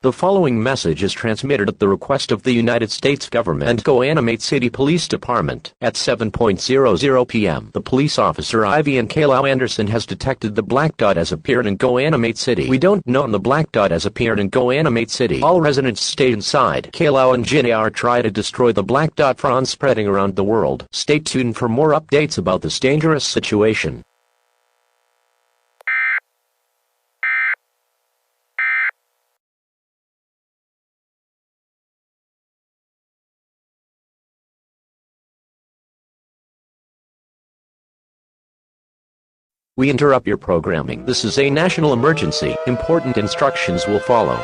The following message is transmitted at the request of the United States government and Goanimate City Police Department. At 7:00 p.m., the police officer Ivy and Kaylau Anderson has detected the black dot has appeared in Goanimate City. We don't know the black dot has appeared in Goanimate City. All residents stay inside. Kaylau and Ginny are trying to destroy the black dot from spreading around the world. Stay tuned for more updates about this dangerous situation. We interrupt your programming. This is a national emergency. Important instructions will follow.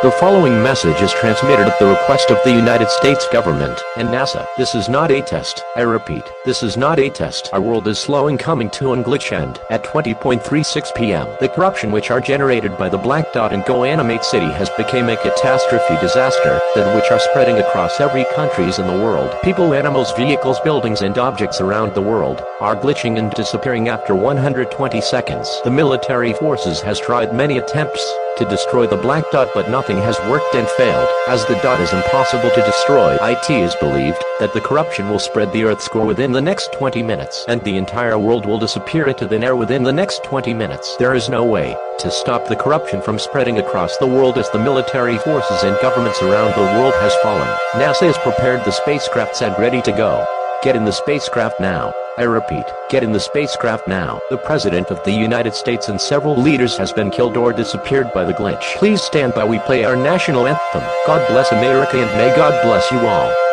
The following message is transmitted at the request of the United States government and NASA. This is not a test. I repeat, this is not a test. Our world is slowing coming to an glitch end. At 20:36 p.m., the corruption which are generated by the black dot in Goanimate City has become a catastrophe disaster that which are spreading across every countries in the world. People, animals, vehicles, buildings and objects around the world are glitching and disappearing after 120 seconds. The military forces has tried many attempts to destroy the black dot, but nothing has worked and failed. As the dot is impossible to destroy, it is believed that the corruption will spread the Earth's core within the next 20 minutes, and the entire world will disappear into thin air within the next 20 minutes. There is no way to stop the corruption from spreading across the world as the military forces and governments around the world has fallen. NASA has prepared the spacecrafts and ready to go. Get in the spacecraft now. I repeat, get in the spacecraft now. The President of the United States and several leaders has been killed or disappeared by the glitch. Please stand by. We play our national anthem. God bless America and may God bless you all.